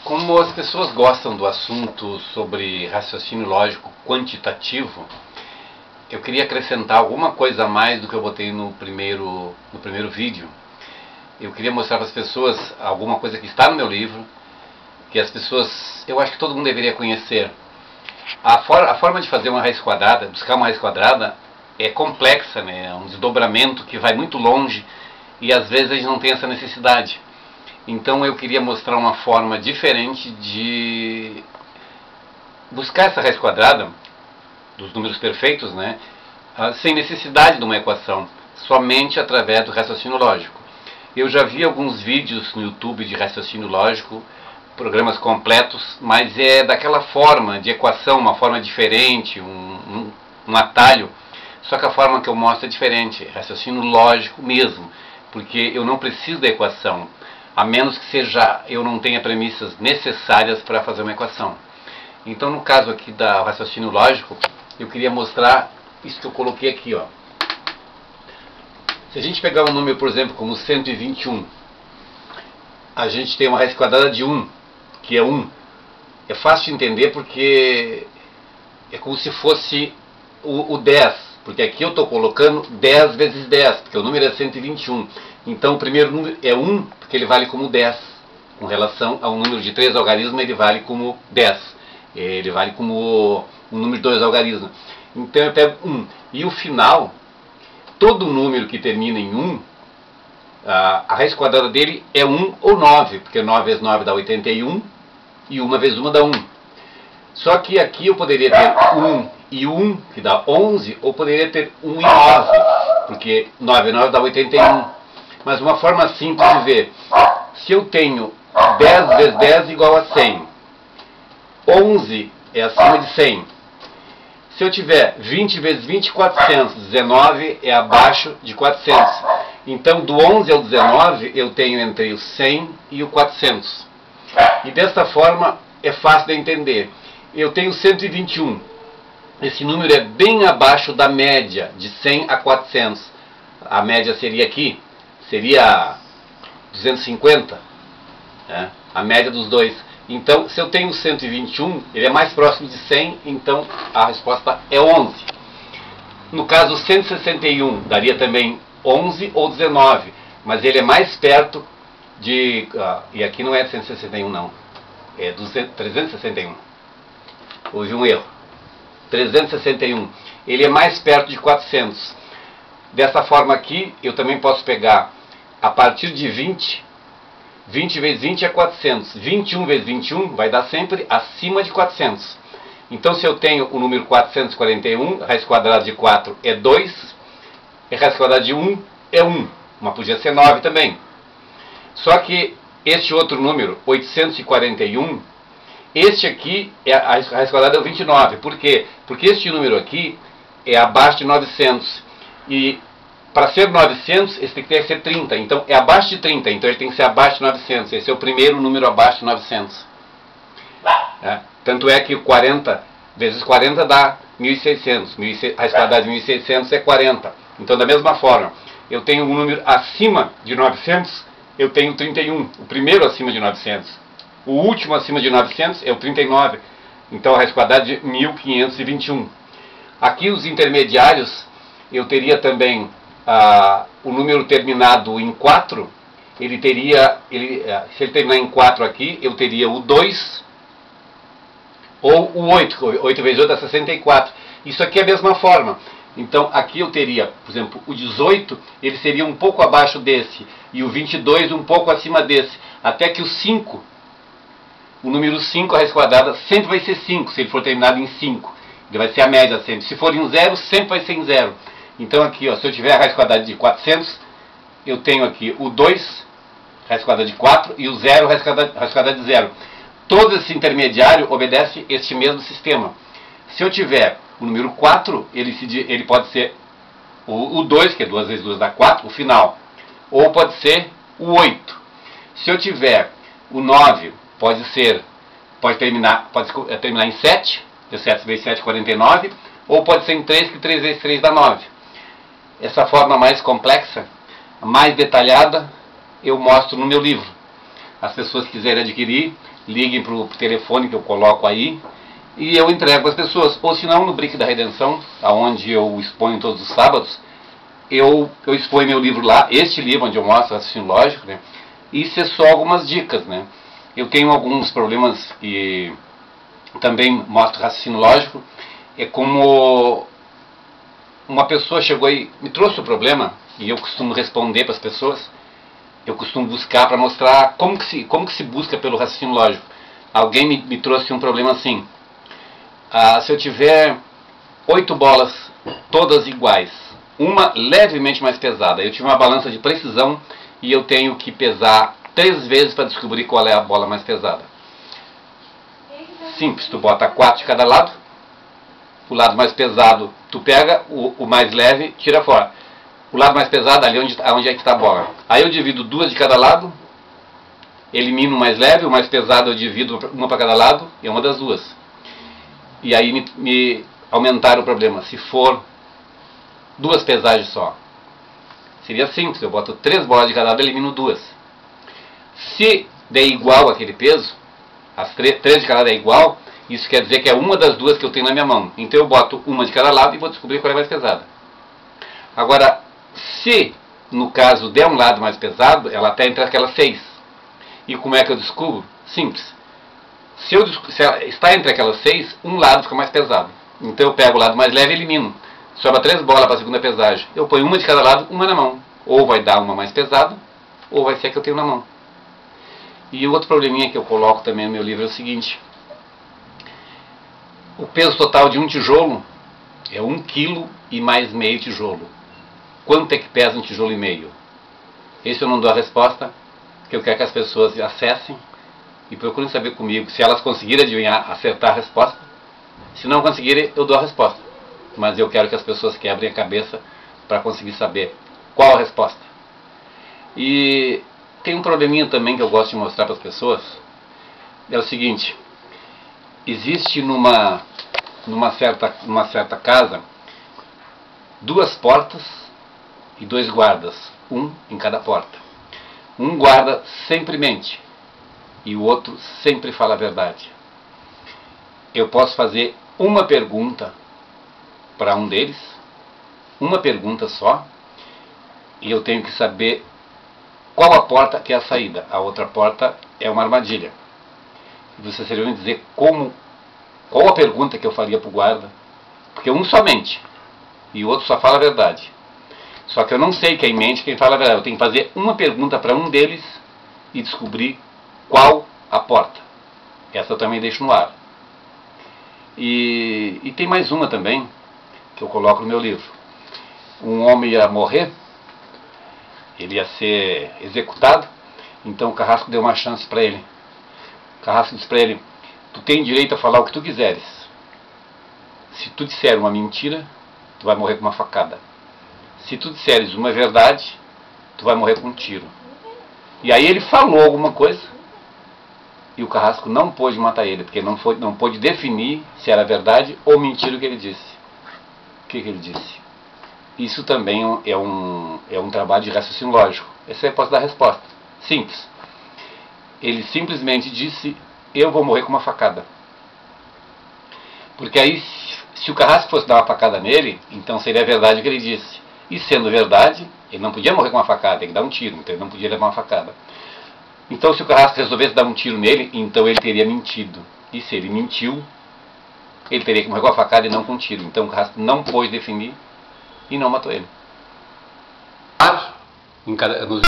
Como as pessoas gostam do assunto sobre raciocínio lógico quantitativo, eu queria acrescentar alguma coisa a mais do que eu botei no primeiro vídeo. Eu queria mostrar para as pessoas alguma coisa que está no meu livro, que as pessoas, eu acho que todo mundo deveria conhecer. A forma de fazer uma raiz quadrada, buscar uma raiz quadrada, é complexa, né? É um desdobramento que vai muito longe e às vezes a gente não tem essa necessidade. Então eu queria mostrar uma forma diferente de buscar essa raiz quadrada dos números perfeitos, né? Sem necessidade de uma equação, somente através do raciocínio lógico. Eu já vi alguns vídeos no YouTube de raciocínio lógico, programas completos, mas é daquela forma de equação, uma forma diferente, um atalho, só que a forma que eu mostro é diferente, é raciocínio lógico mesmo, porque eu não preciso da equação, a menos que eu não tenha premissas necessárias para fazer uma equação. Então, no caso aqui da raciocínio lógico, eu queria mostrar isso que eu coloquei aqui, ó. Se a gente pegar um número, por exemplo, como 121, a gente tem uma raiz quadrada de 1, que é 1. É fácil de entender porque é como se fosse o 10, porque aqui eu estou colocando 10 vezes 10, porque o número é 121. Então o primeiro número é 1, porque ele vale como 10. Com relação a um número de 3 algarismos, ele vale como 10. Ele vale como um número de 2 algarismos. Então eu pego 1. E o final, todo número que termina em 1, a raiz quadrada dele é 1 ou 9, porque 9 vezes 9 dá 81, e 1 vezes 1 dá 1. Só que aqui eu poderia ter 1 e 1, que dá 11, ou poderia ter 1 e 9, porque 9 vezes 9 dá 81. Mas uma forma simples de ver, se eu tenho 10 vezes 10 igual a 100, 11 é acima de 100. Se eu tiver 20 vezes 20, 400, 19 é abaixo de 400. Então do 11 ao 19 eu tenho entre o 100 e o 400. E desta forma é fácil de entender. Eu tenho 121. Esse número é bem abaixo da média de 100 a 400. A média seria aqui. Seria 250, né? A média dos dois. Então, se eu tenho 121, ele é mais próximo de 100, então a resposta é 11. No caso, 161 daria também 11 ou 19, mas ele é mais perto de... e aqui não é 161 não, é 361. Houve um erro. 361. Ele é mais perto de 400. Dessa forma aqui, eu também posso pegar a partir de 20. 20 vezes 20 é 400. 21 vezes 21 vai dar sempre acima de 400. Então, se eu tenho o número 441, a raiz quadrada de 4 é 2, e a raiz quadrada de 1 é 1. Mas podia ser 9 também. Só que este outro número, 841, este aqui, a raiz quadrada é o 29. Por quê? Porque este número aqui é abaixo de 900. E para ser 900, esse tem que ser 30. Então é abaixo de 30, então ele tem que ser abaixo de 900. Esse é o primeiro número abaixo de 900. Tanto é que 40 vezes 40 dá 1600. A raiz quadrada de 1600 é 40. Então, da mesma forma, eu tenho um número acima de 900, eu tenho 31. O primeiro acima de 900. O último acima de 900 é o 39. Então a raiz quadrada de 1521. Aqui os intermediários, eu teria também o número terminado em 4, se ele terminar em 4 aqui, eu teria o 2 ou o 8. 8 vezes 8 dá 64. Isso aqui é a mesma forma. Então aqui eu teria, por exemplo, o 18, ele seria um pouco abaixo desse, e o 22 um pouco acima desse, até que o 5, o número 5, a raiz quadrada, sempre vai ser 5, se ele for terminado em 5. Ele vai ser a média sempre. Se for em 0, sempre vai ser em 0. Então aqui, ó, se eu tiver a raiz quadrada de 400, eu tenho aqui o 2, raiz quadrada de 4, e o 0, raiz quadrada de 0. Todo esse intermediário obedece este mesmo sistema. Se eu tiver o número 4, ele pode ser o 2, que é 2 vezes 2 dá 4, o final. Ou pode ser o 8. Se eu tiver o 9, pode terminar em 7, 7 vezes 7, 49, ou pode ser em 3, que 3 vezes 3 dá 9. Essa forma mais complexa, mais detalhada, eu mostro no meu livro. As pessoas que quiserem adquirir, liguem para o telefone que eu coloco aí e eu entrego para as pessoas. Ou se não, no Brick da Redenção, onde eu exponho todos os sábados, eu exponho meu livro lá, este livro onde eu mostro raciocínio lógico, né? E isso é só algumas dicas, né? Eu tenho alguns problemas que também mostro raciocínio lógico. É como uma pessoa chegou e me trouxe o problema, e eu costumo responder para as pessoas, eu costumo buscar para mostrar como que se busca pelo raciocínio lógico. Alguém me trouxe um problema assim: se eu tiver 8 bolas, todas iguais, uma levemente mais pesada, eu tive uma balança de precisão e eu tenho que pesar 3 vezes para descobrir qual é a bola mais pesada. Simples, tu bota 4 de cada lado, o lado mais pesado tu pega, o mais leve tira fora. O lado mais pesado ali onde é que está a bola. Aí eu divido 2 de cada lado, elimino o mais leve, o mais pesado eu divido uma para cada lado, é uma das duas. E aí me aumentaram o problema. Se for 2 pesagens só, seria simples, eu boto 3 bolas de cada lado e elimino 2. Se der igual aquele peso, as 3 de cada lado é igual, isso quer dizer que é uma das duas que eu tenho na minha mão. Então eu boto uma de cada lado e vou descobrir qual é mais pesada. Agora, se no caso der um lado mais pesado, ela está entre aquelas 6. E como é que eu descubro? Simples. Se ela está entre aquelas 6, um lado fica mais pesado. Então eu pego o lado mais leve e elimino. Sobra 3 bolas para a segunda pesagem. Eu ponho uma de cada lado, uma na mão. Ou vai dar uma mais pesada, ou vai ser a que eu tenho na mão. E o outro probleminha que eu coloco também no meu livro é o seguinte: o peso total de um tijolo é 1 kg e mais meio tijolo. Quanto é que pesa um tijolo e meio? Esse eu não dou a resposta, porque eu quero que as pessoas acessem e procurem saber comigo. Se elas conseguirem adivinhar, acertar a resposta. Se não conseguirem, eu dou a resposta. Mas eu quero que as pessoas quebrem a cabeça para conseguir saber qual a resposta. E tem um probleminha também que eu gosto de mostrar para as pessoas. É o seguinte: existe numa certa casa 2 portas e 2 guardas, um em cada porta. Um guarda sempre mente e o outro sempre fala a verdade. Eu posso fazer uma pergunta para um deles, uma pergunta só, e eu tenho que saber qual a porta que é a saída. A outra porta é uma armadilha. E vocês seriam dizer qual a pergunta que eu faria para o guarda, porque um só mente e o outro só fala a verdade. Só que eu não sei quem mente e quem fala a verdade. Eu tenho que fazer uma pergunta para um deles e descobrir qual a porta. Essa eu também deixo no ar. E tem mais uma também que eu coloco no meu livro. Um homem ia morrer, ele ia ser executado, então o Carrasco deu uma chance para ele. O Carrasco disse para ele: tu tem direito a falar o que tu quiseres. Se tu disser uma mentira, tu vai morrer com uma facada. Se tu disseres uma verdade, tu vai morrer com um tiro. E aí ele falou alguma coisa e o Carrasco não pôde matar ele, porque não pôde definir se era verdade ou mentira o que ele disse. O que ele disse? Isso também é um trabalho de raciocínio lógico. Essa eu posso dar a resposta. Simples. Ele simplesmente disse: eu vou morrer com uma facada. Porque aí, se o Carrasco fosse dar uma facada nele, então seria verdade o que ele disse. E sendo verdade, ele não podia morrer com uma facada, tem que dar um tiro, então ele não podia levar uma facada. Então se o Carrasco resolvesse dar um tiro nele, então ele teria mentido. E se ele mentiu, ele teria que morrer com a facada e não com um tiro. Então o Carrasco não pôde definir e não matou ele.